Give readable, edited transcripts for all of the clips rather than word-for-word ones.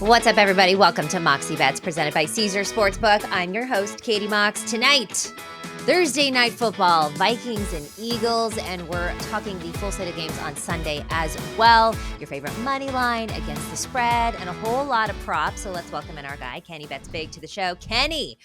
What's up, everybody? Welcome to Moxie Bets, presented by Caesar Sportsbook. I'm your host, Katie Mox. Tonight, Thursday Night Football, Vikings and Eagles, and we're talking the full slate of games on Sunday as well. Your favorite money line against the spread, and a whole lot of props. So let's welcome in our guy, Kenny Kets Big, to the show. Kenny,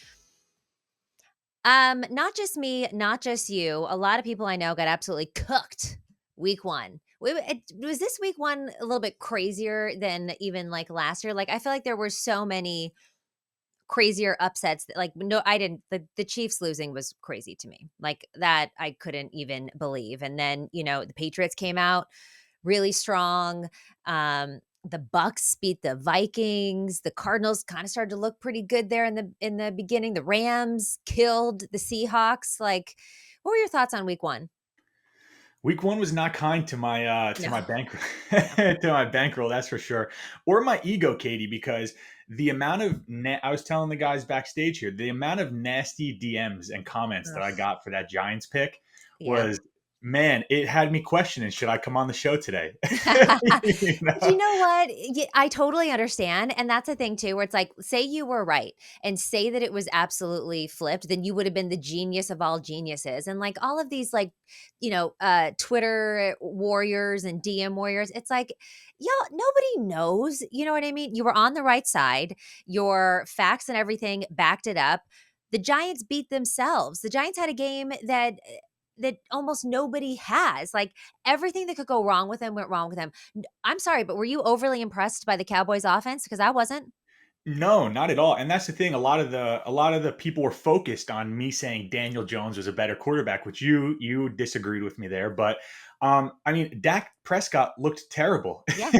not just me, not just you. A lot of people I know got absolutely cooked week one. Was this week one a little bit crazier than even like last year? Like, I feel like there were so many crazier upsets that, like, no, I didn't. The Chiefs losing was crazy to me. Like, that I couldn't even believe. And then, the Patriots came out really strong. The Bucks beat the Vikings. The Cardinals kind of started to look pretty good there in the beginning. The Rams killed the Seahawks. Like, what were your thoughts on week one? Week one was not kind to my No. bankroll, to my bankroll, that's for sure, or my ego, Katie, because the amount of I was telling the guys backstage here, the amount of nasty DMs and comments that I Ugh. got for that Giants pick Yeah. was, man, it had me questioning, should I come on the show today? You But you know? know what? I totally understand. And that's a thing too, where it's like, say you were right and say that it was absolutely flipped, then you would have been the genius of all geniuses. And like all of these, like, Twitter warriors and DM warriors, it's like, y'all, nobody knows. You know what I mean? You were on the right side. Your facts and everything backed it up. The Giants beat themselves. The Giants had a game that almost nobody has. Like, everything that could go wrong with them went wrong with them. I'm sorry, but were you overly impressed by the Cowboys offense? Because I wasn't. No, not at all. And that's the thing. A lot of the people were focused on me saying Daniel Jones was a better quarterback, which you disagreed with me there. But I mean, Dak Prescott looked terrible Yeah.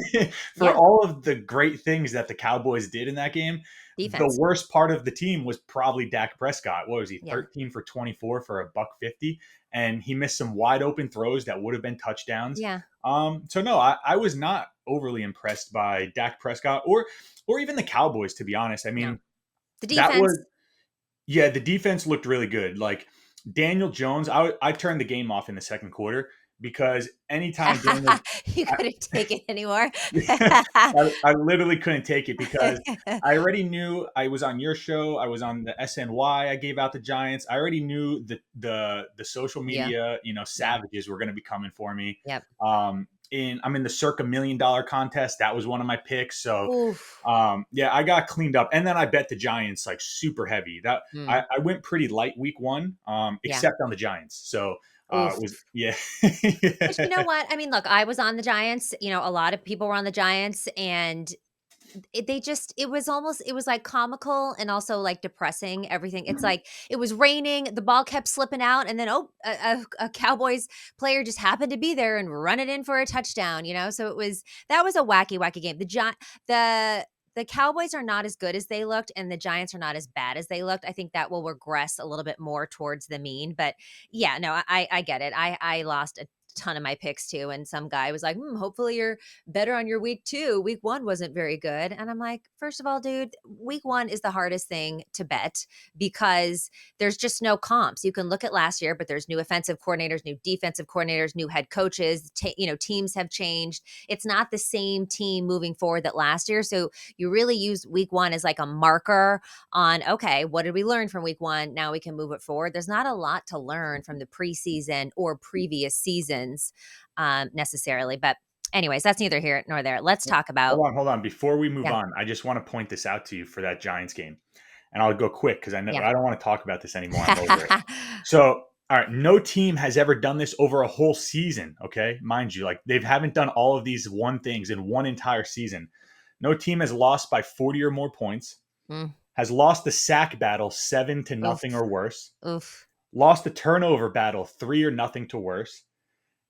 for Yeah. all of the great things that the Cowboys did in that game. The Defense. worst part of the team was probably Dak Prescott. What was he? Yeah. 13 for 24 for a buck 50, and he missed some wide open throws that would have been touchdowns. Yeah. So no, I was not overly impressed by Dak Prescott or even the Cowboys, to be honest. I No. mean, The that defense. was, yeah, the defense looked really good. Like Daniel Jones, I turned the game off in the second quarter because anytime Daniel, You couldn't take it anymore. I literally couldn't take it because I already knew I was on your show. I was on the SNY. I gave out the Giants. I already knew the social Yeah. media, Yeah. savages were going to be coming for me. Yep. I'm in the circa $1 million contest. That was one of my picks. So Oof. yeah, I got cleaned up, and then I bet the Giants like super heavy. That Mm. I went pretty light week one, Yeah. except on the Giants. So Oof. it was yeah. But you know what? I mean, look, I was on the Giants. A lot of people were on the Giants, and it was like comical and also like depressing. Everything. It's like it was raining, the ball kept slipping out, and then a Cowboys player just happened to be there and run it in for a touchdown. So that was a wacky game. The Cowboys are not as good as they looked, and the Giants are not as bad as they looked. I think that will regress a little bit more towards the mean. But yeah, no, I get it. I lost a ton of my picks too, and some guy was like, hopefully you're better on your week two. Week one wasn't very good. And I'm like, first of all, dude, week one is the hardest thing to bet because there's just no comps. You can look at last year, but there's new offensive coordinators, new defensive coordinators, new head coaches. Teams have changed. It's not the same team moving forward that last year. So you really use week one as like a marker on, okay, what did we learn from week one? Now we can move it forward. There's not a lot to learn from the preseason or previous seasons necessarily. But anyways, that's neither here nor there. Let's talk about. Hold on. Before we move Yeah. on, I just want to point this out to you for that Giants game, and I'll go quick because I know Yeah. I don't want to talk about this anymore. I'm over it. So, all right, no team has ever done this over a whole season. Okay, mind you, like they haven't done all of these one things in one entire season. No team has lost by 40 or more points. Mm. Has lost the sack battle 7-0 Oof. or worse. Oof. Lost the turnover battle 3-0 or worse.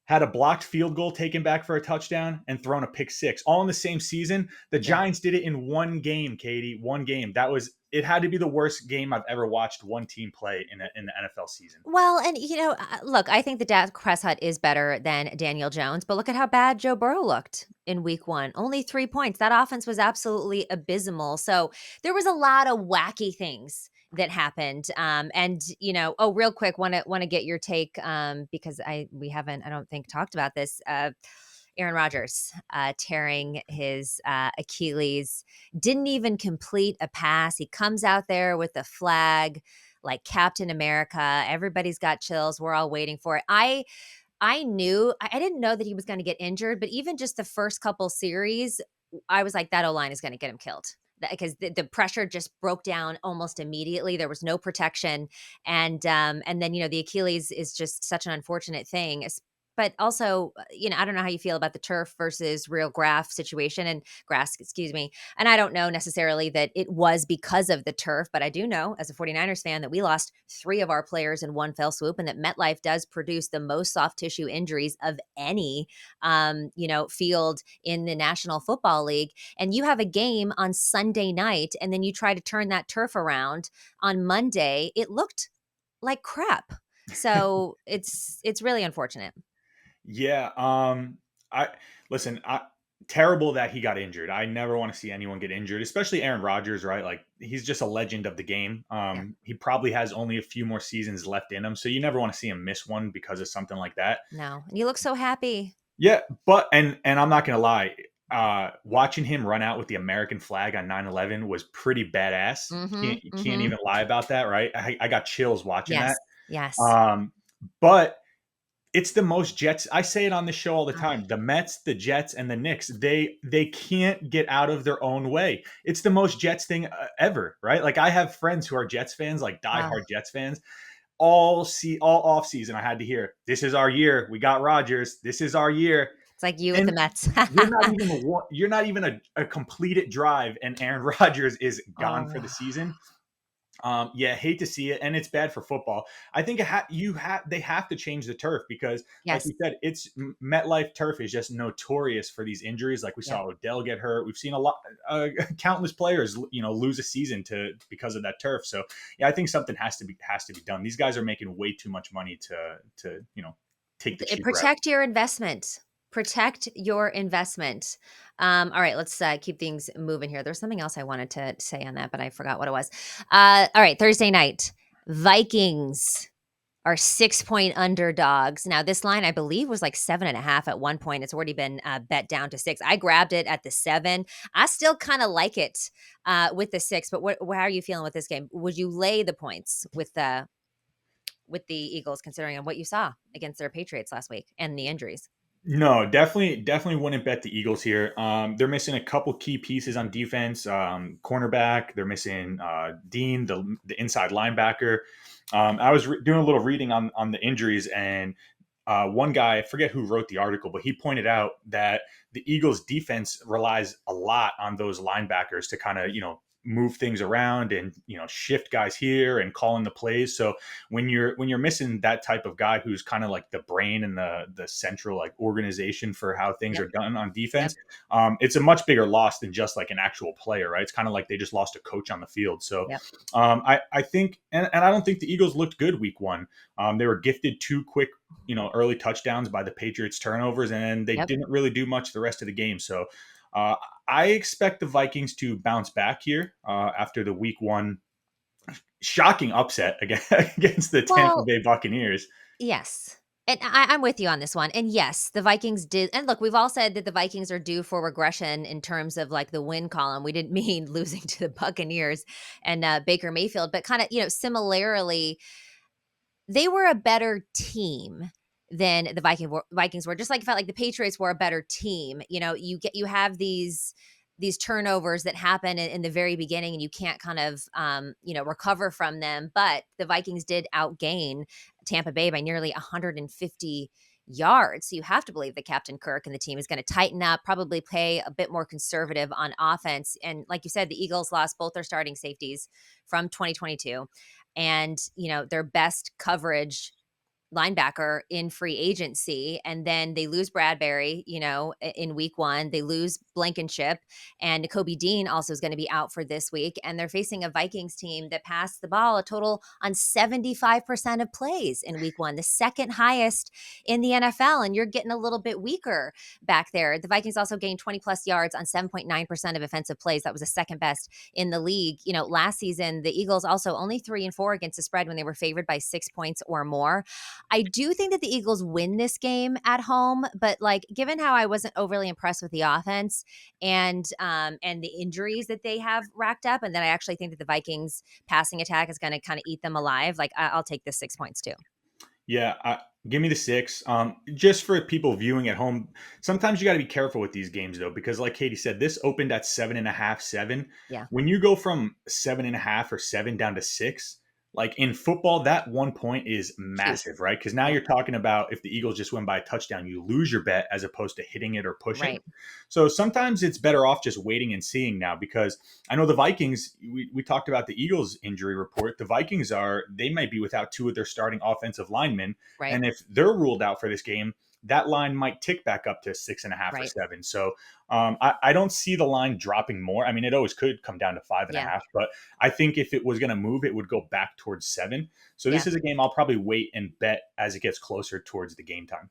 Had a blocked field goal taken back for a touchdown and thrown a pick six, all in the same season. The Yeah. Giants did it in one game, Katie. One game. It had to be the worst game I've ever watched one team play in the NFL season. Well, and look, I think the Dak Prescott is better than Daniel Jones, but look at how bad Joe Burrow looked in week one. Only 3 points. That offense was absolutely abysmal. So there was a lot of wacky things that happened. Real quick, want to get your take because we haven't, I don't think, talked about this. Aaron Rodgers tearing his Achilles, didn't even complete a pass. He comes out there with the flag like Captain America. Everybody's got chills. We're all waiting for it. I didn't know that he was going to get injured, but even just the first couple series, I was like, that O line is going to get him killed because the pressure just broke down almost immediately. There was no protection, and then the Achilles is just such an unfortunate thing. But also, I don't know how you feel about the turf versus real grass, excuse me. And I don't know necessarily that it was because of the turf, but I do know as a 49ers fan that we lost 3 of our players in one fell swoop, and that MetLife does produce the most soft tissue injuries of any field in the National Football League. And you have a game on Sunday night, and then you try to turn that turf around on Monday. It looked like crap. So it's really unfortunate. Yeah. I listen. Terrible that he got injured. I never want to see anyone get injured, especially Aaron Rodgers. Right? Like he's just a legend of the game. Yeah. He probably has only a few more seasons left in him, so you never want to see him miss one because of something like that. No. And you look so happy. Yeah, but and I'm not gonna lie. Watching him run out with the American flag on 9/11 was pretty badass. Mhm. You can't Mhm. even lie about that, right? I got chills watching that. Yes. Yes. Um, but it's the most Jets. I say it on the show all the Ah, time. The Mets, the Jets, and the Knicks. They can't get out of their own way. It's the most Jets thing ever, right? Like I have friends who are Jets fans, like ah. diehard Jets fans. All off season, I had to hear, "This is our year. We got Rodgers. This is our year." It's like you with And the Mets. you're not even a completed drive, and Aaron Rodgers is gone for the Oh, season. Yeah, hate to see it, and it's bad for football. I think they have to change the turf because, like yes. you said, it's MetLife turf is just notorious for these injuries. Like we Yep. saw Odell get hurt. We've seen a lot, countless players, lose a season because of that turf. So yeah, I think something has to be done. These guys are making way too much money to take the cheap route. Protect your investment. Protect your investment. All right, let's keep things moving here. There's something else I wanted to say on that, but I forgot what it was. All right, Thursday night, Vikings are 6-point underdogs. Now, this line, I believe, was like 7.5 at one point. It's already been bet down to 6. I grabbed it at the 7. I still kind of like it with the 6, but how are you feeling with this game? Would you lay the points with the Eagles, considering on what you saw against their Patriots last week and the injuries? No, definitely wouldn't bet the Eagles here. They're missing a couple key pieces on defense. Cornerback, they're missing Dean, the inside linebacker. I was doing a little reading on the injuries, and one guy, I forget who wrote the article, but he pointed out that the Eagles' defense relies a lot on those linebackers to kind of move things around and shift guys here and call in the plays. So when you're missing that type of guy who's kind of like the brain and the central like organization for how things Yep. are done on Yep. defense, it's a much bigger loss than just like an actual player, right? It's kind of like they just lost a coach on the field. So Yep. I think, and I don't think the Eagles looked good week one. They were gifted 2 quick early touchdowns by the Patriots turnovers, and they Yep. didn't really do much the rest of the game. So uh, I expect the Vikings to bounce back here after the week one shocking upset against the Tampa Well, Bay Buccaneers. yes. And I'm with you on this one. And yes, the Vikings did. And look, we've all said that the Vikings are due for regression in terms of like the win column. We didn't mean losing to the Buccaneers and Baker Mayfield, but kind of, similarly, they were a better team than the Vikings were. Just like it felt like the Patriots were a better team. You have these turnovers that happen in the very beginning, and you can't kind of recover from them. But the Vikings did outgain Tampa Bay by nearly 150 yards. So you have to believe that Captain Kirk and the team is going to tighten up, probably play a bit more conservative on offense. And like you said, the Eagles lost both their starting safeties from 2022 and their best coverage linebacker in free agency, and then they lose Bradbury, in week one. They lose Blankenship, and Kobe Dean also is going to be out for this week. And they're facing a Vikings team that passed the ball a total on 75% of plays in week one, the second highest in the NFL. And you're getting a little bit weaker back there. The Vikings also gained 20 plus yards on 7.9% of offensive plays. That was the second best in the league. Last season, the Eagles also only 3-4 against the spread when they were favored by 6 points or more. I do think that the Eagles win this game at home, but, like, given how I wasn't overly impressed with the offense and the injuries that they have racked up, and then I actually think that the Vikings passing attack is gonna kinda eat them alive, like, I'll take the 6 points too. Yeah, give me the 6. Just for people viewing at home, sometimes you got to be careful with these games though, because like Katie said, this opened at 7.5, 7. Yeah. When you go from 7.5 or 7 down to 6, like in football, that 1 point is Huge. massive, right? Because now Yeah. you're talking about if the Eagles just win by a touchdown, you lose your bet as opposed to hitting it or pushing. Right. So sometimes it's better off just waiting and seeing now, because I know the Vikings, we talked about the Eagles injury report. The Vikings they might be without two of their starting offensive linemen. Right. And if they're ruled out for this game, that line might tick back up to 6.5 or Right. 7. So I don't see the line dropping more. I mean, it always could come down to five and a Yeah. half, but I think if it was going to move, it would go back towards 7. So Yeah. this is a game I'll probably wait and bet as it gets closer towards the game time.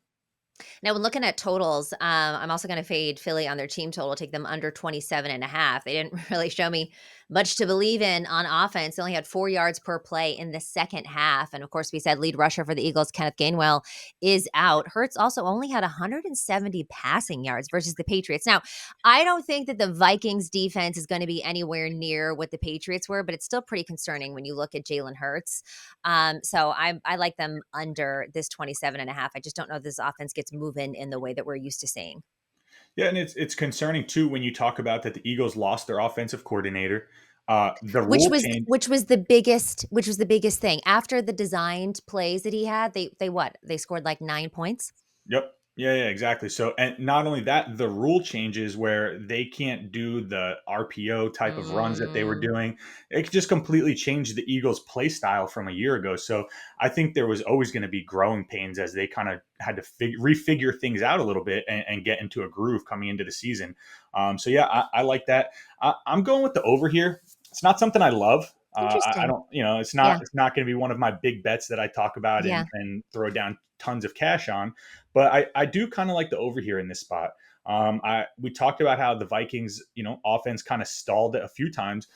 Now, when looking at totals, I'm also going to fade Philly on their team total, take them under 27.5. They didn't really show me much to believe in on offense. They only had 4 yards per play in the second half. And of course, we said lead rusher for the Eagles, Kenneth Gainwell, is out. Hurts also only had 170 passing yards versus the Patriots. Now, I don't think that the Vikings defense is going to be anywhere near what the Patriots were, but it's still pretty concerning when you look at Jalen Hurts. So I like them under this 27.5. I just don't know if this offense gets moving in the way that we're used to seeing. Yeah, and it's concerning too when you talk about that the Eagles lost their offensive coordinator. The Which rule was change. the biggest thing. After the designed plays that he had, they what? They scored like 9 points? Yep. Yeah, exactly. So, and not only that, the rule changes where they can't do the RPO type of runs that they were Mm, doing. It just completely changed the Eagles' play style from a year ago. So, I think there was always going to be growing pains as they kind of had to refigure things out a little bit and get into a groove coming into the season. So, yeah, I like that. I'm going with the over here. It's not something I love. I interesting. don't, it's Yeah, not going to be one of my big bets that I talk about yeah, and throw down tons of cash on, but I do kind of like the over here in this spot. We talked about how the Vikings, offense kind of stalled a few times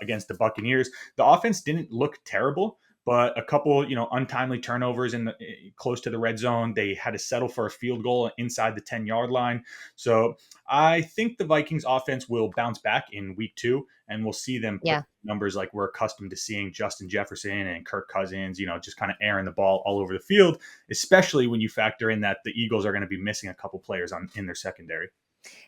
against the Buccaneers. The offense didn't look terrible, but a couple, untimely turnovers in the close to the red zone. They had to settle for a field goal inside the 10-yard line. So I think the Vikings offense will bounce back in week 2, and we'll see them put yeah. numbers like we're accustomed to seeing Justin Jefferson and Kirk Cousins, just kind of airing the ball all over the field, especially when you factor in that the Eagles are going to be missing a couple players in their secondary.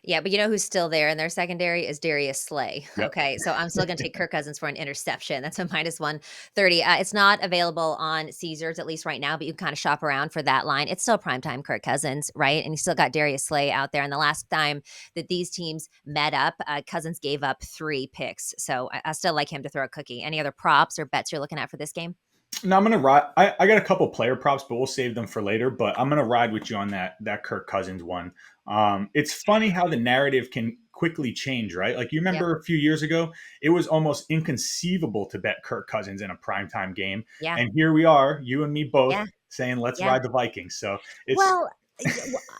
Yeah, but you know who's still there in their secondary is Darius Slay. Yep. Okay, so I'm still gonna take Kirk Cousins for an interception. That's a -130. It's not available on Caesars, at least right now, but you can kind of shop around for that line. It's still primetime Kirk Cousins, right? And you still got Darius Slay out there. And the last time that these teams met up, Cousins gave up 3 picks. So I still like him to throw a cookie. Any other props or bets you're looking at for this game? No, I'm gonna ride. I got a couple player props, but we'll save them for later. But I'm gonna ride with you on that Kirk Cousins one. It's funny how the narrative can quickly change, right? Like you Yep. remember a few years ago, it was almost inconceivable to bet Kirk Cousins in a primetime game, Yeah. and here we are, you and me both, Yeah. saying let's Yeah. ride the Vikings. So it's Well,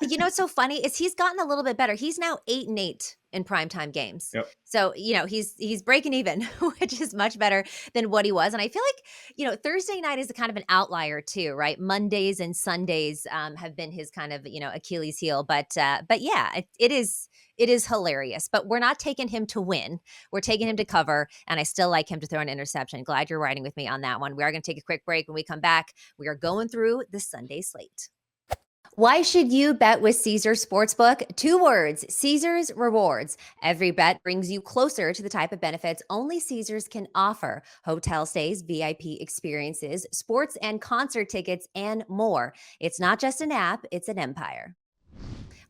you know what's so funny is he's gotten a little bit better. He's now 8-8 in primetime games. yep. So, he's breaking even, which is much better than what he was. And I feel like, Thursday night is a kind of an outlier too, right? Mondays and Sundays have been his kind of, Achilles heel. But yeah, it is hilarious. But we're not taking him to win. We're taking him to cover. And I still like him to throw an interception. Glad you're riding with me on that one. We are going to take a quick break. When we come back, we are going through the Sunday slate. Why should you bet with Caesars Sportsbook? 2 words, Caesars Rewards. Every bet brings you closer to the type of benefits only Caesars can offer: hotel stays, VIP experiences, sports and concert tickets, and more. It's not just an app, it's an empire.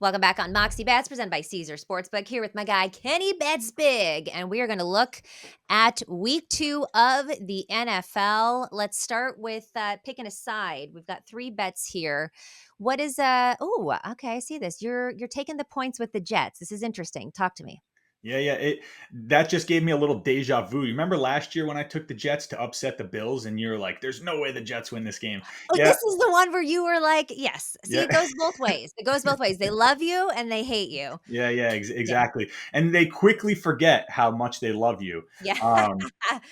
Welcome back on Moxie Bets, presented by Caesar Sportsbook. Here with my guy, Kenny Bets Big. And we are going to look at week 2 of the NFL. Let's start with picking a side. We've got 3 bets here. Okay, I see this. You're taking the points with the Jets. This is interesting. Talk to me. Yeah, yeah. That just gave me a little deja vu. You remember last year when I took the Jets to upset the Bills, and you're like, "There's no way the Jets win this game." Oh, Yeah, this is the one where you were like, "Yes." See, yeah. it goes both ways. It goes both ways. They love you and they hate you. Yeah, yeah, Yeah. exactly. And they quickly forget how much they love you. Yeah. Um,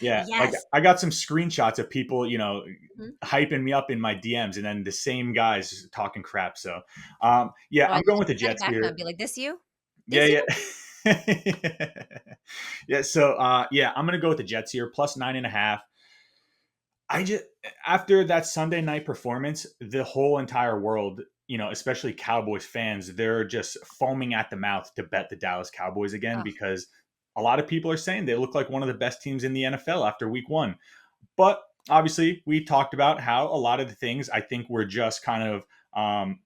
yeah, like Yes. I got some screenshots of people, Mhm. hyping me up in my DMs, and then the same guys talking crap. So, yeah, Oh, I I'm know. going with the Send it Jets back to 'em, here. be like, "This you? Yeah, This you?" yeah, yeah. So, yeah, I'm gonna go with the Jets here, plus 9.5. I just After that Sunday night performance, the whole entire world, especially Cowboys fans, they're just foaming at the mouth to bet the Dallas Cowboys again Ugh. because a lot of people are saying they look like one of the best teams in the NFL after week 1. But obviously, we talked about how a lot of the things I think were just kind of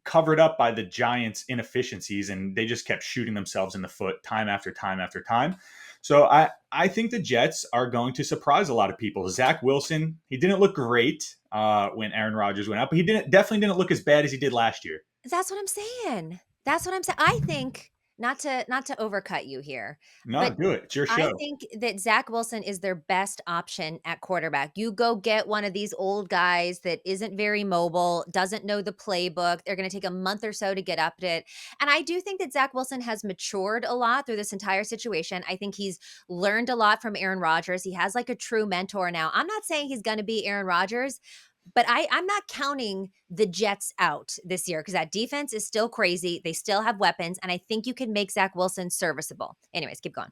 covered up by the Giants' inefficiencies, and they just kept shooting themselves in the foot time after time after time. So I think the Jets are going to surprise a lot of people. Zach Wilson, he didn't look great when Aaron Rodgers went out, but he definitely didn't look as bad as he did last year. That's what I'm saying. That's what I'm saying. I think not to overcut you here, No, but do it. It's your I show. think that Zach Wilson is their best option at quarterback. You go get one of these old guys that isn't very mobile, doesn't know the playbook. They're going to take a month or so to get up to it. And I do think that Zach Wilson has matured a lot through this entire situation. I think he's learned a lot from Aaron Rodgers. He has like a true mentor now. I'm not saying he's going to be Aaron Rodgers, but I'm not counting the Jets out this year because that defense is still crazy. They still have weapons, and I think you can make Zach Wilson serviceable. Anyways, keep going.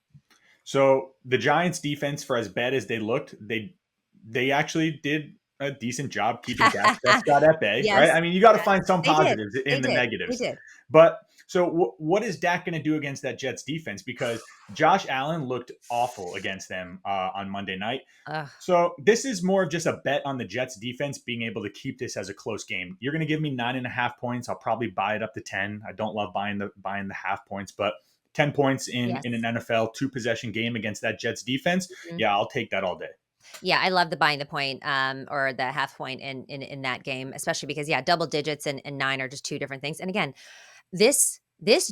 So the Giants defense, for as bad as they looked, they actually did a decent job keeping Dak Prescott at bay, right? Yes, I mean, you got to yes. find some They did, positives they in the did, they negatives. did. But so what is Dak going to do against that Jets defense? Because Josh Allen looked awful against them on Monday night. Ugh. So this is more of just a bet on the Jets defense being able to keep this as a close game. You're going to give me 9.5 points. I'll probably buy it up to 10. I don't love buying the half points, but 10 points in an Yes. NFL 2 possession game against that Jets defense. Mhm. Yeah, I'll take that all day. Yeah, I love the buying the point, or the half point in that game, especially because, yeah, double digits and 9 are just 2 different things, and again, this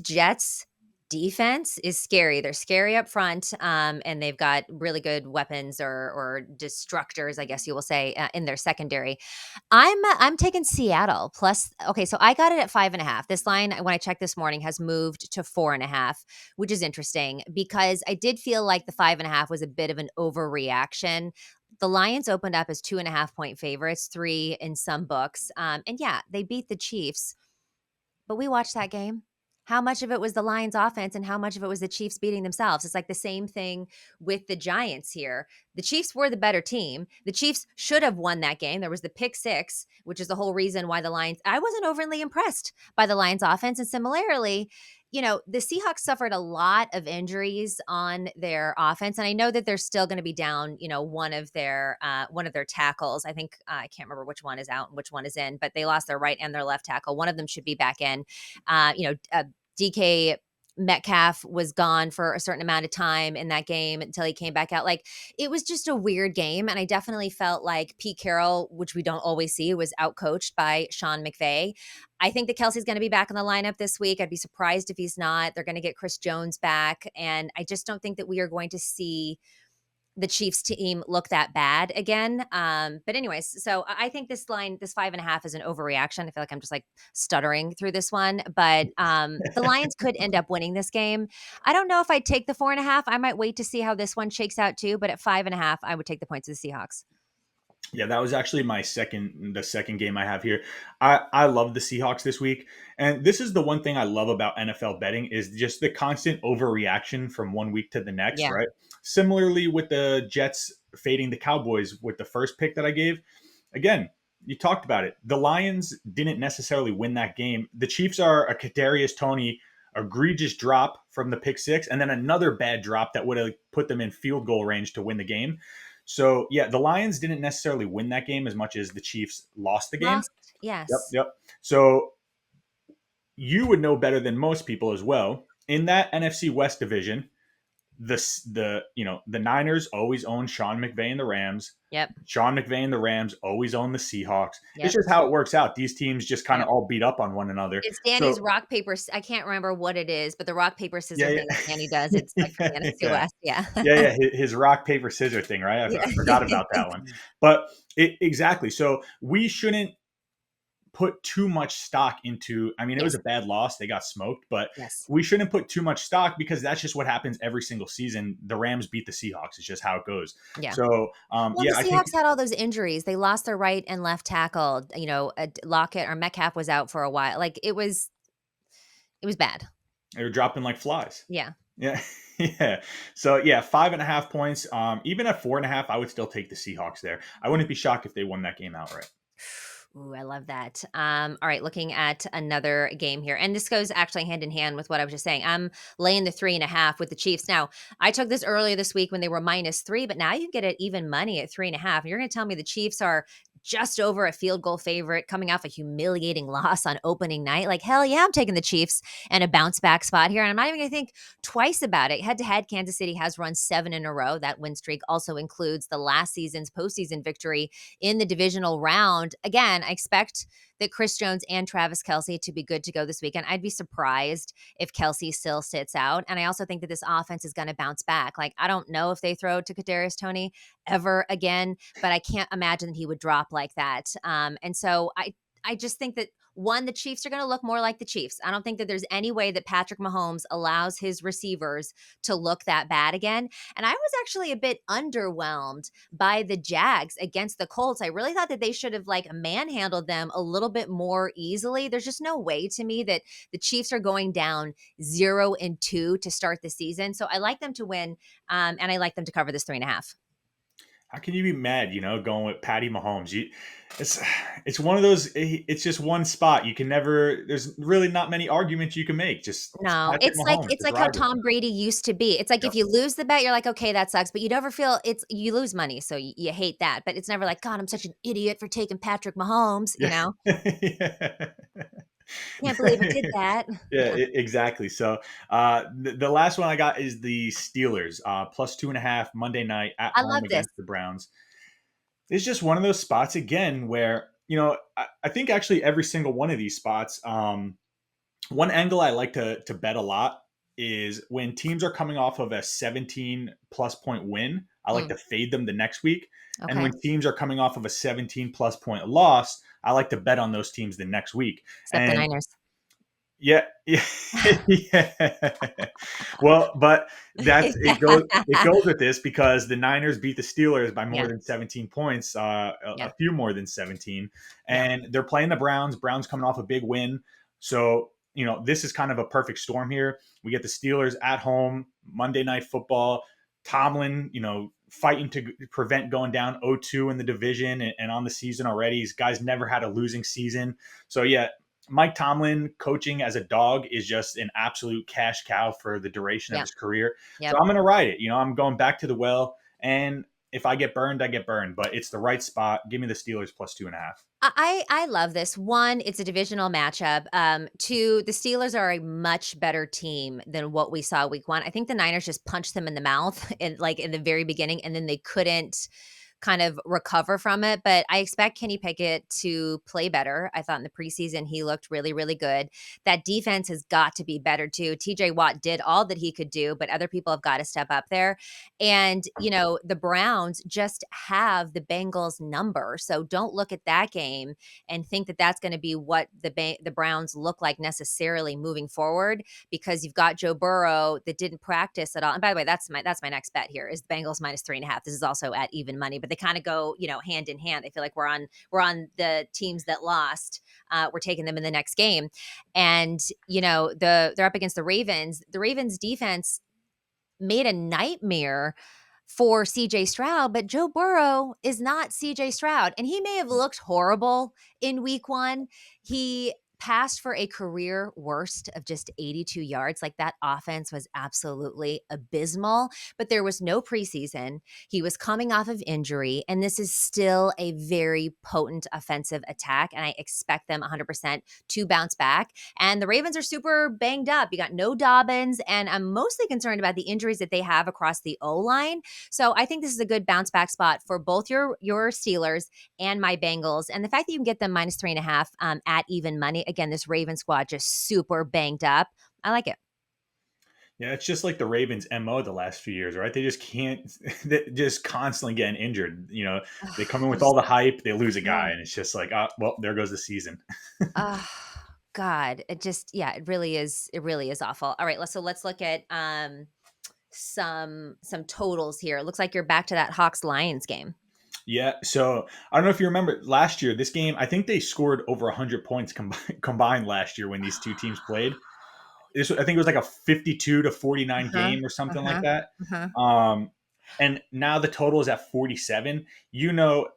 Jets defense is scary. They're scary up front, and they've got really good weapons or destructors, I guess you will say, in their secondary. I'm taking Seattle plus. Okay, so I got it at 5.5. This line, when I checked this morning, has moved to 4.5, which is interesting because I did feel like the 5.5 was a bit of an overreaction. The Lions opened up as 2.5 point favorites, 3 in some books, and yeah, they beat the Chiefs. But we watched that game. How much of it was the Lions offense and how much of it was the Chiefs beating themselves? It's like the same thing with the Giants here. The Chiefs were the better team. The Chiefs should have won that game. There was the pick six, which is the whole reason why the Lions, I wasn't overly impressed by the Lions offense. And similarly, the Seahawks suffered a lot of injuries on their offense, and I know that they're still going to be down. One of their tackles. I think I can't remember which one is out and which one is in, but they lost their right and their left tackle. One of them should be back in. DK Metcalf was gone for a certain amount of time in that game until he came back out. Like, it was just a weird game. And I definitely felt like Pete Carroll, which we don't always see, was outcoached by Sean McVay. I think that Kelsey's going to be back in the lineup this week. I'd be surprised if he's not. They're going to get Chris Jones back. And I just don't think that we are going to see the Chiefs team look that bad again. But anyways, so I think this line, this 5.5, is an overreaction. I feel like I'm just like stuttering through this one, but the Lions could end up winning this game. I don't know if I'd take the 4.5. I might wait to see how this one shakes out too. But at 5.5, I would take the points of the Seahawks. Yeah, that was actually the second game I have here. I love the Seahawks this week, and this is the one thing I love about NFL betting is just the constant overreaction from one week to the next, Yeah, right? Similarly with the Jets fading the Cowboys with the first pick that I gave. Again, you talked about it. The Lions didn't necessarily win that game. The Chiefs are a Kadarius Toney egregious drop from the pick six, and then another bad drop that would have put them in field goal range to win the game. So yeah, the Lions didn't necessarily win that game as much as the Chiefs lost the game. lost. Yep, Yes. yep. So you would know better than most people as well. In that NFC West division, the Niners always own Sean McVay and the Rams. Yep. Sean McVay and the Rams always own the Seahawks. It's Yep. just how it works out. These teams just kind of Yep. all beat up on one another. It's Danny's So rock, paper I can't remember what it is, but the rock, paper, yeah, scissor thing that Danny does, yeah, it's like from the NFC yeah. West, yeah. Yeah, his rock paper scissor thing, right? I Yeah. forgot about that one, but exactly. So we shouldn't put too much stock into. I mean, it was Yes, a bad loss; they got smoked, but yes. we shouldn't put too much stock because that's just what happens every single season. The Rams beat the Seahawks; it's just how it goes. Yeah. So, Well, the yeah, I think Seahawks had all those injuries. They lost their right and left tackle, Lockett or Metcalf was out for a while. Like, it was bad. they were dropping like flies. Yeah. Yeah. Yeah. So yeah, 5.5 points. Even at 4.5, I would still take the Seahawks there. I wouldn't be shocked if they won that game outright. Ooh, I love that. All right, looking at another game here, and this goes actually hand in hand with what I was just saying. I'm laying the 3.5 with the Chiefs. Now, I took this earlier this week when they were -3, but now you get it even money at 3.5. You're going to tell me the Chiefs are just over a field goal favorite coming off a humiliating loss on opening night? Like, hell yeah, I'm taking the Chiefs and a bounce back spot here. And I'm not even going to think twice about it. Head to head, Kansas City has run 7 in a row. That win streak also includes the last season's postseason victory in the divisional round. Again, I expect that Chris Jones and Travis Kelce to be good to go this weekend. I'd be surprised if Kelce still sits out. And I also think that this offense is going to bounce back. Like, I don't know if they throw to Kadarius Toney ever again, but I can't imagine that he would drop like that. And so I just think that one, the Chiefs are going to look more like the Chiefs. I don't think that there's any way that Patrick Mahomes allows his receivers to look that bad again. And I was actually a bit underwhelmed by the Jags against the Colts. I really thought that they should have like manhandled them a little bit more easily. There's just no way to me that the Chiefs are going down 0-2 to start the season. So I like them to win, and I like them to cover this 3.5. How can you be mad, going with Patty Mahomes? It's it's one of those. It's just one spot. You can never. There's really not many arguments you can make. Just it's No, Patrick it's like Mahomes. it's Just like how ride with Tom him. Brady used to be. It's like Yep. if you lose the bet, you're like, "Okay, that sucks," but you never feel you lose money, so you hate that, but it's never like, "God, I'm such an idiot for taking Patrick Mahomes," you Yeah. know? Yeah. "Can't believe I did that." Yeah, Yeah. exactly. So the last one I got is the Steelers, plus 2.5 Monday night at I home love this. against the Browns. It's just one of those spots again where I think actually every single one of these spots. One angle I like to bet a lot is when teams are coming off of a 17 plus point win. I like Mm, to fade them the next week, and okay. when teams are coming off of a 17 plus point loss, I like to bet on those teams the next week. Except the And Niners. yeah, yeah, yeah. Well, but that's it goes it Yeah. goes with this because the Niners beat the Steelers by more Yeah, than 17 points, yeah, a few more than 17, yeah. and they're playing the Browns. Browns coming off a big win, so this is kind of a perfect storm here. We get the Steelers at home, Monday Night Football. Tomlin, fighting to prevent going down 0-2 in the division and on the season already. These guys never had a losing season, so yeah, Mike Tomlin coaching as a dog is just an absolute cash cow for the duration of Yep, his career. So yep. I'm going to ride it. I'm going back to the well. And if I get burned, I get burned. But it's the right spot. Give me the Steelers plus 2.5. I love this. One, it's a divisional matchup. Two, the Steelers are a much better team than what we saw week one. I think the Niners just punched them in the mouth in the very beginning, and then they couldn't kind of recover from it. But I expect Kenny Pickett to play better. I thought in the preseason he looked really, really good. That defense has got to be better too. TJ Watt did all that he could do, but other people have got to step up there. And, the Browns just have the Bengals number. So don't look at that game and think that that's going to be what the Browns look like necessarily moving forward, because you've got Joe Burrow that didn't practice at all. And by the way, that's my next bet here is the Bengals -3.5. This is also at even money, but they kind of go, hand in hand. I feel like we're on the teams that lost. We're taking them in the next game. And, they're up against the Ravens. The Ravens defense made a nightmare for CJ Stroud, but Joe Burrow is not CJ Stroud. And he may have looked horrible in week one. He passed for a career worst of just 82 yards. Like, that offense was absolutely abysmal, but there was no preseason. He was coming off of injury, and this is still a very potent offensive attack, and I expect them 100% to bounce back. And the Ravens are super banged up. You got no Dobbins, and I'm mostly concerned about the injuries that they have across the O-line. So I think this is a good bounce back spot for both your Steelers and my Bengals. And the fact that you can get them -3.5 at even money. Again, this Raven squad just super banged up. I like it. Yeah, it's just like the Ravens' MO the last few years, right? They just can't, they just constantly getting injured. They come in with There's all the hype, they lose a yeah. guy, and it's just like, well, there goes the season. Oh God. It just, yeah, it really is awful. All right, let's look at some totals here. It looks like you're back to that Hawks Lions game. Yeah. So I don't know if you remember last year, this game, I think they scored over 100 points combined last year when these two teams played. I think it was like a 52 to 49 Uh-huh. game or something like Uh-huh. that. Uh-huh. Um, and now the total is at 47.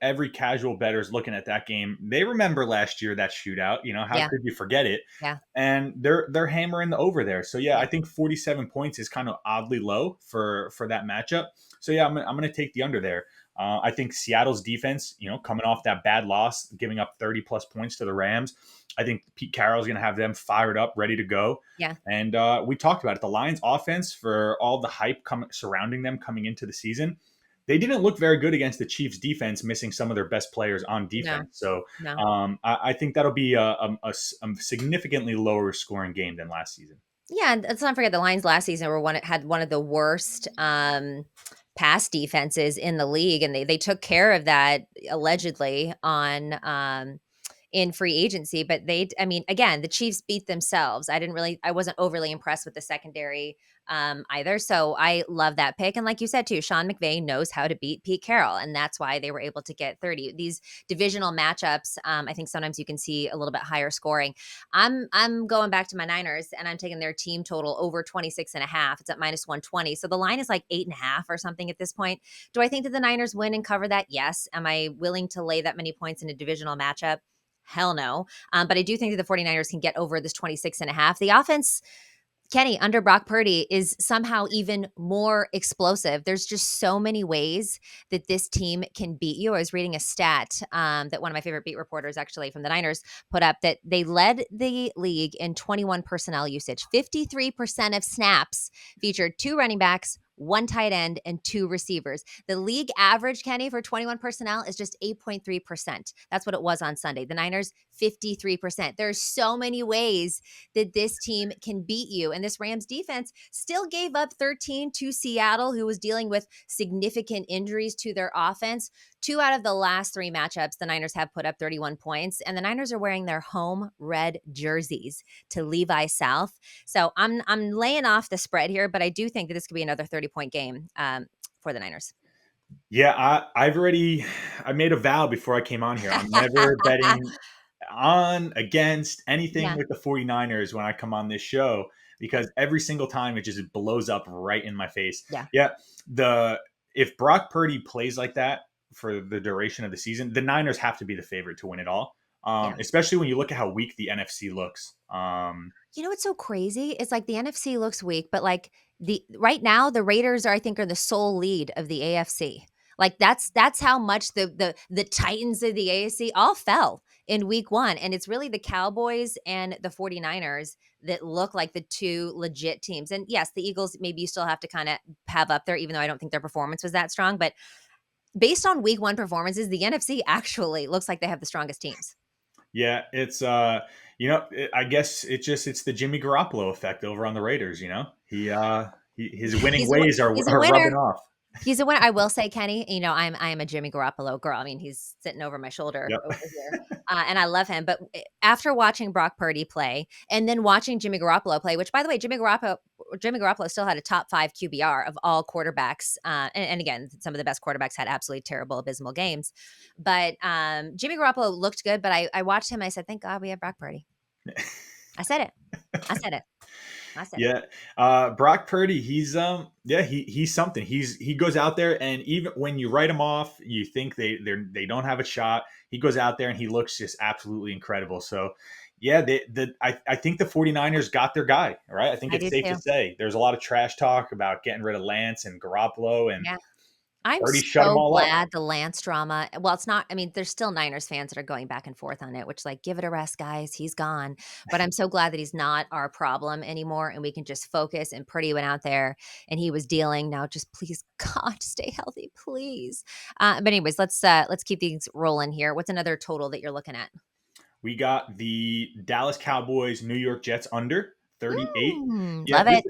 Every casual bettor is looking at that game. They remember last year, that shootout. How Yeah. could you forget it? Yeah. And they're hammering the over there. So yeah, Yeah. I think 47 points is kind of oddly low for that matchup. So yeah, I'm gonna take the under there. I think Seattle's defense, coming off that bad loss, giving up 30 plus points to the Rams. I think Pete Carroll's going to have them fired up, ready to go. Yeah. And we talked about it. The Lions offense, for all the hype surrounding them coming into the season, they didn't look very good against the Chiefs defense, missing some of their best players on No. defense. So No. I think that'll be a significantly lower scoring game than last season. Yeah, and let's not forget the Lions last season had one of the worst pass defenses in the league, and they took care of that allegedly on in free agency. But I mean, again, the Chiefs beat themselves. I wasn't overly impressed with the secondary either. So I love that pick. And like you said too, Sean McVay knows how to beat Pete Carroll, and that's why they were able to get 30. These divisional matchups, I think sometimes you can see a little bit higher scoring. I'm going back to my Niners, and I'm taking their team total over 26.5. It's at -120. So the line is like 8.5 or something at this point. Do I think that the Niners win and cover that? Yes. Am I willing to lay that many points in a divisional matchup? Hell no. But I do think that the 49ers can get over this 26.5. The offense, Kenny, under Brock Purdy, is somehow even more explosive. There's just so many ways that this team can beat you. I was reading a stat that one of my favorite beat reporters, actually from the Niners, put up, that they led the league in 21 personnel usage. 53% of snaps featured two running backs, one tight end, and two receivers. The league average, Kenny, for 21 personnel is just 8.3%. That's what it was on Sunday. The Niners, 53%. There's so many ways that this team can beat you. And this Rams defense still gave up 13 to Seattle, who was dealing with significant injuries to their offense. 2 out of the last 3 matchups, the Niners have put up 31 points, and the Niners are wearing their home red jerseys to Levi South. So I'm laying off the spread here, but I do think that this could be another 30-point game for the Niners. Yeah, I made a vow before I came on here. I'm never betting on, against anything Yeah, with the 49ers when I come on this show, yeah, because every single time it just blows up right in my face. yeah, Yeah, the if Brock Purdy plays like that for the duration of the season, the Niners have to be the favorite to win it all. yeah. Especially when you look at how weak the NFC looks. You know what's so crazy? It's like the NFC looks weak, but like the right now the Raiders are the sole lead of the AFC. Like that's how much the Titans of the AFC all fell in week 1, and it's really the Cowboys and the 49ers that look like the two legit teams. And yes, the Eagles maybe you still have to kind of have up there, even though I don't think their performance was that strong, but based on week 1 performances, the NFC actually looks like they have the strongest teams. Yeah, it's I guess it's the Jimmy Garoppolo effect over on the Raiders. His winning ways are He's a are winner. rubbing off. He's a winner. I will say, Kenny, I am a Jimmy Garoppolo girl. I mean, he's sitting over my shoulder Yep. over here, and I love him. But after watching Brock Purdy play, and then watching Jimmy Garoppolo play, which by the way, Jimmy Garoppolo still had a top 5 QBR of all quarterbacks. And again, some of the best quarterbacks had absolutely terrible, abysmal games. But Jimmy Garoppolo looked good. But I watched him. I said, thank God we have Brock Purdy. I said it. I said it. I said it. Yeah. Brock Purdy, he's something. He goes out there, and even when you write him off, you think they don't have a shot. He goes out there and he looks just absolutely incredible. So Yeah, I think the 49ers got their guy, right? I think I it's do safe to too. say there's a lot of trash talk about getting rid of Lance and Garoppolo, and Yeah. I'm already shut them so all up. glad the Lance drama well, it's not I mean, there's still Niners fans that are going back and forth on it, which, like, give it a rest, guys, he's gone, but I'm so glad that he's not our problem anymore, and we can just focus, and Purdy went out there, and he was dealing, now just please, God, stay healthy, please. But anyways, let's keep these rolling here. What's another total that you're looking at? We got the Dallas Cowboys New York Jets under 38. Yeah, Love it.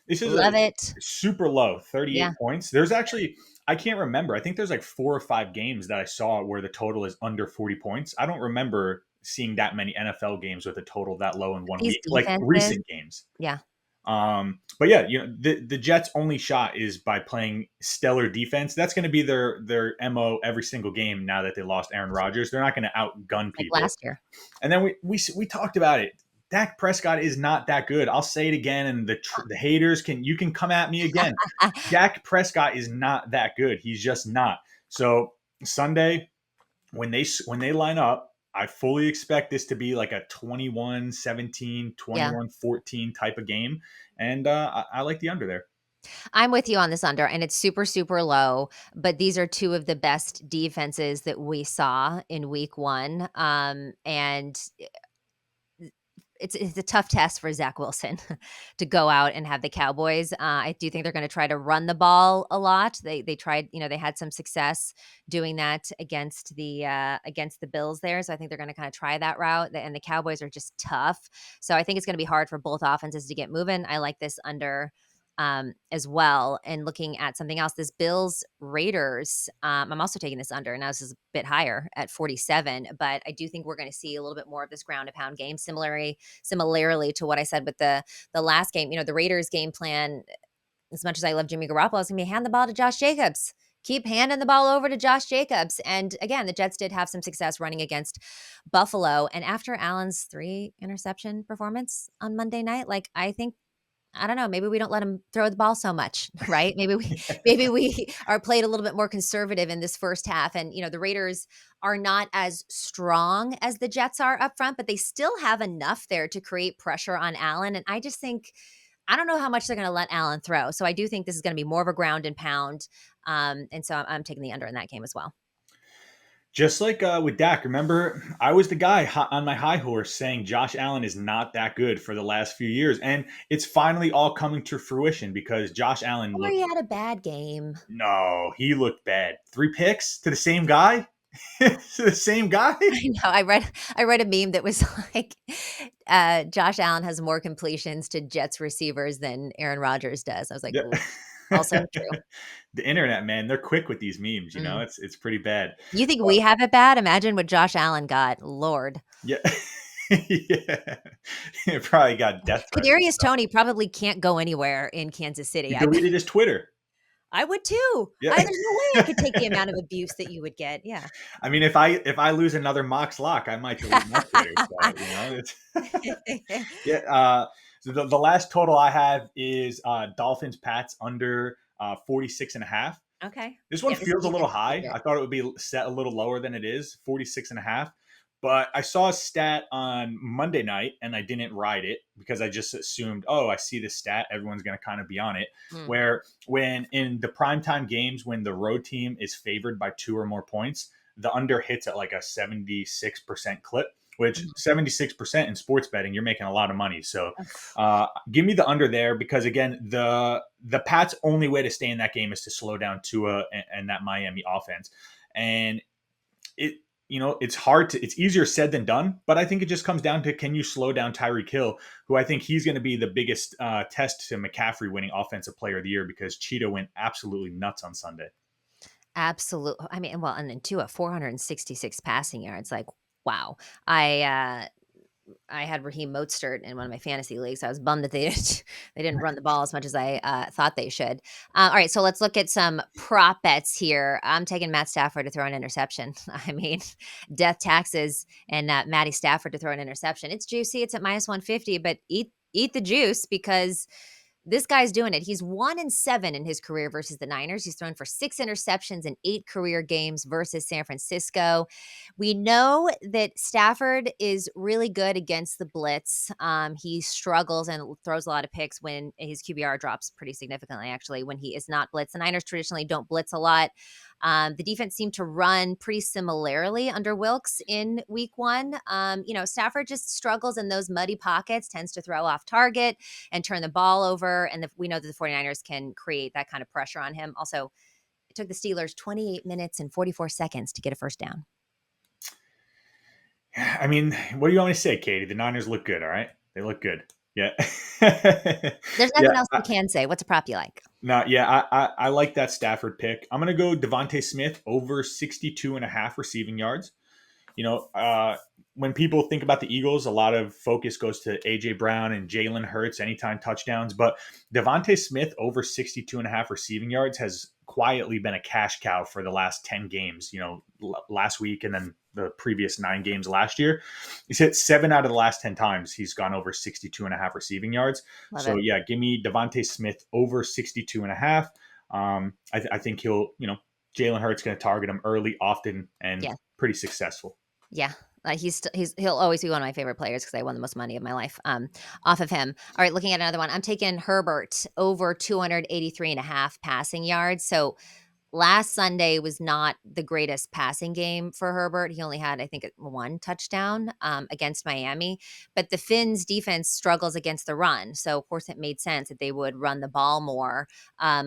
this is a Love it. super low, Yeah, 38 points. There's actually I can't remember. I think there's like 4 or 5 games that I saw where the total is under 40 points. I don't remember seeing that many NFL games with a total that low in one these week, like defenses recent games. yeah. But yeah, the Jets' only shot is by playing stellar defense. That's going to be their mo every single game. Now that they lost Aaron Rodgers, they're not going to outgun Like people. last year. And then we talked about it. Dak Prescott is not that good. I'll say it again, and the haters can come at me again. Dak Prescott is not that good. He's just not. So Sunday, when they line up, I fully expect this to be like a 21-17, Yeah. 21-14 type of game. And I like the under there. I'm with you on this under, and it's super, super low, but these are 2 of the best defenses that we saw in week 1, and it's a tough test for Zach Wilson to go out and have the Cowboys. I do think they're gonna try to run the ball a lot. They tried, they had some success doing that against the Bills there, so I think they're gonna kinda try that route, and the Cowboys are just tough. So I think it's gonna be hard for both offenses to get moving. I like this under, as well. And looking at something else, this Bills Raiders, I'm also taking this under. Now this is a bit higher at 47, but I do think we're going to see a little bit more of this ground and pound game. Similarly to what I said with the last game, the Raiders game plan. As much as I love Jimmy Garoppolo, it's going to be hand the ball to Josh Jacobs. Keep handing the ball over to Josh Jacobs. And again, the Jets did have some success running against Buffalo. And after Allen's 3 interception performance on Monday night, like I think I don't know, maybe we don't let him throw the ball so much, right? Maybe we are played a little bit more conservative in this first half. And, the Raiders are not as strong as the Jets are up front, but they still have enough there to create pressure on Allen. And I just think I don't know how much they're going to let Allen throw. So I do think this is going to be more of a ground and pound. And so I'm taking the under in that game as well. Just like with Dak, remember, I was the guy on my high horse saying Josh Allen is not that good for the last few years. And it's finally all coming to fruition because Josh Allen Or looked, he had a bad game. no, he looked bad. 3 picks to the same guy? To the same guy? I know. I read a meme that was like, Josh Allen has more completions to Jets receivers than Aaron Rodgers does. I was like, Yeah. "Ooh, also true." The internet, man, they're quick with these memes, Mm. it's pretty bad. You think But we have it bad? Imagine what Josh Allen got. Lord. yeah. Yeah. It probably got death threats and Kadarius stuff. Toney probably can't go anywhere in Kansas He City. I bet deleted his Twitter. I would too. Yeah. There's no way I could take the amount of abuse that you would get. Yeah. I mean, if I lose another Mox Lock, I might delete my Twitter. So it's yeah. So the last total I have is Dolphins Pats under 46.5. Okay. This one Yeah, this feels a little defense is high. legit. I thought it would be set a little lower than it is, 46.5. But I saw a stat on Monday night and I didn't ride it because I just assumed, oh, I see this stat. Everyone's going to kind of be on it. Mm, Where when in the primetime games, when the road team is favored by 2 or more points, the under hits at like a 76% clip, which mhm. 76% in sports betting, you're making a lot of money. So Ugh. give me the under there because, again, the Pats' only way to stay in that game is to slow down Tua and that Miami offense. And it, it's easier said than done, but I think it just comes down to, can you slow down Tyreek Hill, who I think he's going to be the biggest test to McCaffrey winning offensive player of the year because Cheetah went absolutely nuts on Sunday. Absolutely. I mean, well, and then too, at 466 passing yards, like, wow. I had Raheem Mostert in one of my fantasy leagues. I was bummed that they didn't run the ball as much as I thought they should. All right, so let's look at some prop bets here. I'm taking Matt Stafford to throw an interception. I mean, death taxes and Matty Stafford to throw an interception. It's juicy. It's at minus 150, but eat the juice because this guy's doing it. He's 1-7 in his career versus the Niners. He's thrown for 6 interceptions in 8 career games versus San Francisco. We know that Stafford is really good against the blitz. He struggles and throws a lot of picks when his QBR drops pretty significantly, actually, when he is not blitz. The Niners traditionally don't blitz a lot. The defense seemed to run pretty similarly under Wilkes in week one. Stafford just struggles in those muddy pockets, tends to throw off target and turn the ball over. And we know that the 49ers can create that kind of pressure on him. Also, it took the Steelers 28 minutes and 44 seconds to get a first down. I mean, what do you want me to say, Katie? The Niners look good, all right? They look good. Yeah. There's Yeah. nothing else we can say. What's a prop you like? No, yeah, I like that Stafford pick. I'm going to go Devontae Smith over 62 and a half receiving yards. You know, when people think about the Eagles, a lot of focus goes to A.J. Brown and Jalen Hurts anytime touchdowns. But Devontae Smith over 62 and a half receiving yards has quietly been a cash cow for the last 10 games, last week and then the previous 9 games last year. He's hit 7 out of the last 10 times he's gone over 62 and a half receiving yards. Love So, it. yeah, give me Devontae Smith over 62 and a half. I think Jalen Hurts going to target him early, often, and Yeah. pretty successful. Yeah. He'll always be one of my favorite players because I won the most money of my life off of him. All right, looking at another one. I'm taking Herbert over 283 and a half passing yards. So last Sunday was not the greatest passing game for Herbert. He only had, I think, 1 touchdown against Miami. But the Finns defense struggles against the run. So, of course, it made sense that they would run the ball more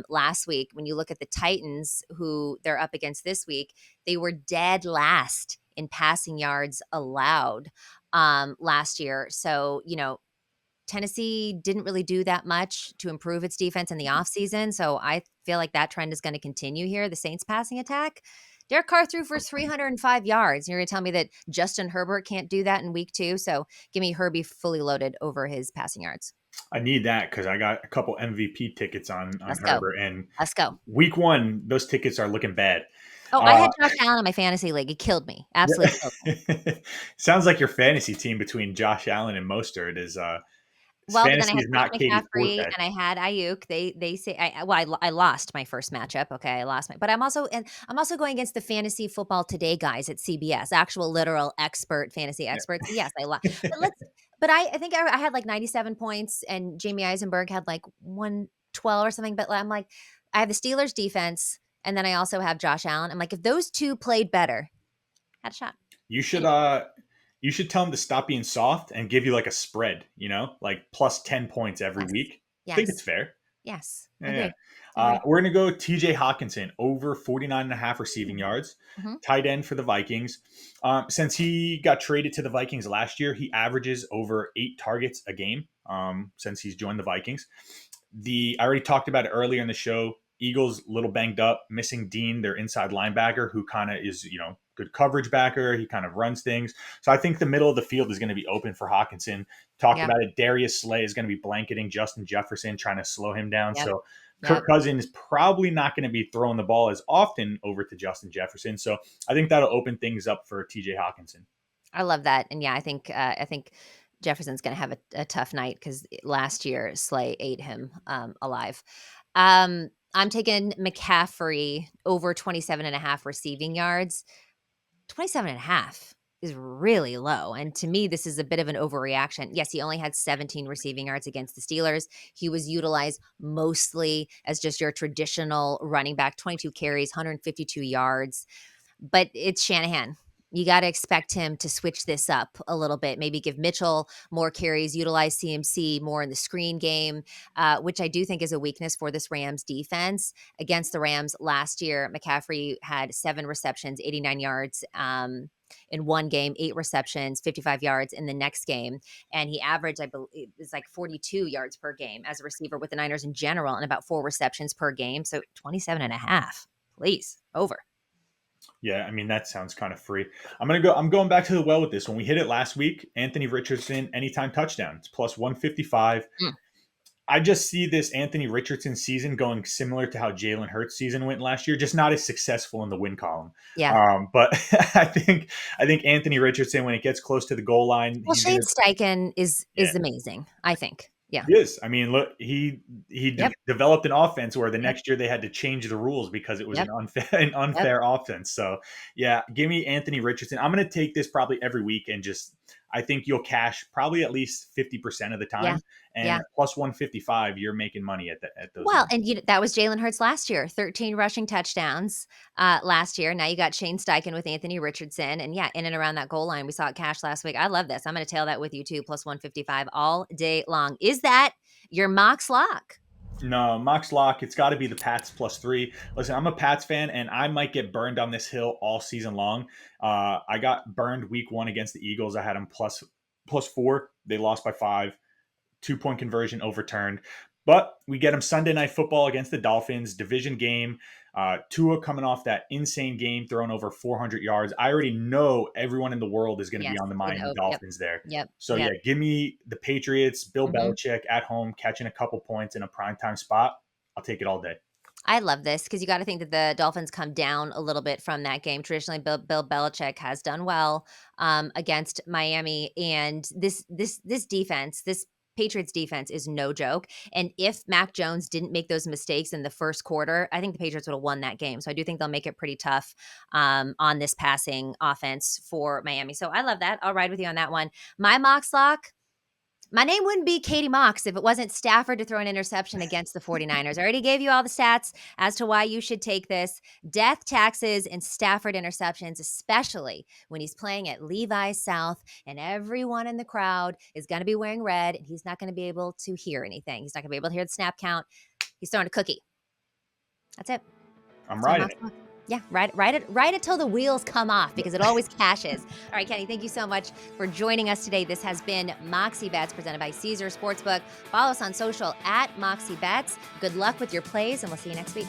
last week. When you look at the Titans, who they're up against this week, they were dead last in passing yards allowed last year. So, Tennessee didn't really do that much to improve its defense in the offseason. So I feel like that trend is going to continue here. The Saints passing attack. Derek Carr threw for 305 yards. You're going to tell me that Justin Herbert can't do that in week 2. So give me Herbie fully loaded over his passing yards. I need that because I got a couple MVP tickets on Let's go. Herbert, and Let's go. week 1, those tickets are looking bad. Oh, I had Josh Allen in my fantasy league. He killed me. Absolutely killed me. Sounds like your fantasy team between Josh Allen and Mostert is Well, but then I fantasy had is not Christian Katie's McCaffrey forte. and I had Ayuk. They say I lost my first matchup. Okay, I lost my, but I'm also going against the Fantasy Football Today guys at CBS, actual literal fantasy experts. Yes, I lost. But I think I had like 97 points, and Jamie Eisenberg had like 112 or something. But I'm like, I have the Steelers defense, and then I also have Josh Allen. I'm like, if those two played better, had a shot. You should tell him to stop being soft and give you like a spread, like plus 10 points every Yes, week. I think it's yes, fair. yes. Yeah. Agree. We're going to go TJ Hawkinson over 49 and a half receiving yards, Mm-hmm. tight end for the Vikings. Since he got traded to the Vikings last year, he averages over 8 targets a game since he's joined the Vikings. I already talked about it earlier in the show. Eagles a little banged up, missing Dean, their inside linebacker, who kind of is, good coverage backer. He kind of runs things. So I think the middle of the field is going to be open for Hawkinson. Talked Yep. about it. Darius Slay is going to be blanketing Justin Jefferson, trying to slow him down. Yep. So Yep. Kirk Cousins is probably not going to be throwing the ball as often over to Justin Jefferson. So I think that'll open things up for TJ Hawkinson. I love that, and yeah, I think Jefferson's gonna have a tough night because last year Slay ate him alive. I'm taking McCaffrey over 27 and a half receiving yards. 27 and a half is really low, and to me, this is a bit of an overreaction. Yes, he only had 17 receiving yards against the Steelers. He was utilized mostly as just your traditional running back, 22 carries, 152 yards. But it's Shanahan. You got to expect him to switch this up a little bit. Maybe give Mitchell more carries, utilize CMC more in the screen game, which I do think is a weakness for this Rams defense. Against the Rams last year, McCaffrey had 7 receptions, 89 yards in one game, 8 receptions, 55 yards in the next game. And he averaged, I believe, it's like 42 yards per game as a receiver with the Niners in general and about 4 receptions per game. So 27 and a half, please, over. Yeah, I mean that sounds kind of free. I'm going back to the well with this. When we hit it last week, Anthony Richardson anytime touchdown. It's plus 155. Mm. I just see this Anthony Richardson season going similar to how Jalen Hurts season went last year, just not as successful in the win column. Yeah. But I think Anthony Richardson, when it gets close to the goal line, Well, he's Shane gonna Steichen is yeah amazing, I think. Yeah. He is. I mean, look, he Yep. developed an offense where the Yep. next year they had to change the rules because it was Yep. an unfair an Yep. unfair offense. So yeah, give me Anthony Richardson. I'm going to take this probably every week and just I think you'll cash probably at least 50% of the Yeah. time, and Yeah. at plus 155, you're making money at those Well, numbers. and that was Jalen Hurts last year, 13 rushing touchdowns, last year. Now you got Shane Steichen with Anthony Richardson, and yeah, in and around that goal line, we saw it cash last week. I love this. I'm gonna tail that with you too, plus 155 all day long. Is that your Mox lock? No, Mox Lock, it's got to be the Pats +3. Listen, I'm a Pats fan, and I might get burned on this hill all season long. I got burned week 1 against the Eagles. I had them plus 4. They lost by 5. 2-point conversion overturned. But we get them Sunday Night Football against the Dolphins, division game. Tua coming off that insane game, throwing over 400 yards. I already know everyone in the world is going to be Yes, on the in Miami yep, Dolphins there. yep, So yeah, yep. give me the Patriots, Bill Mhm. Belichick at home, catching a couple points in a primetime spot. I'll take it all day. I love this because you gotta think that the Dolphins come down a little bit from that game. Traditionally, Bill Belichick has done well, against Miami, and this defense, this Patriots defense is no joke, and if Mac Jones didn't make those mistakes in the first quarter, I think the Patriots would have won that game, so I do think they'll make it pretty tough, on this passing offense for Miami, so I love that. I'll ride with you on that one. My Mox lock, my name wouldn't be Katie Mox if it wasn't Stafford to throw an interception against the 49ers. I already gave you all the stats as to why you should take this. Death, taxes, and Stafford interceptions, especially when he's playing at Levi's South and everyone in the crowd is going to be wearing red and he's not going to be able to hear anything. He's not going to be able to hear the snap count. He's throwing a cookie. That's it. I'm That's my riding Mox it. lock. Yeah, ride it till the wheels come off because it always cashes. All right, Kenny, thank you so much for joining us today. This has been Moxie Bets presented by Caesar Sportsbook. Follow us on social at Moxie Bets. Good luck with your plays, and we'll see you next week.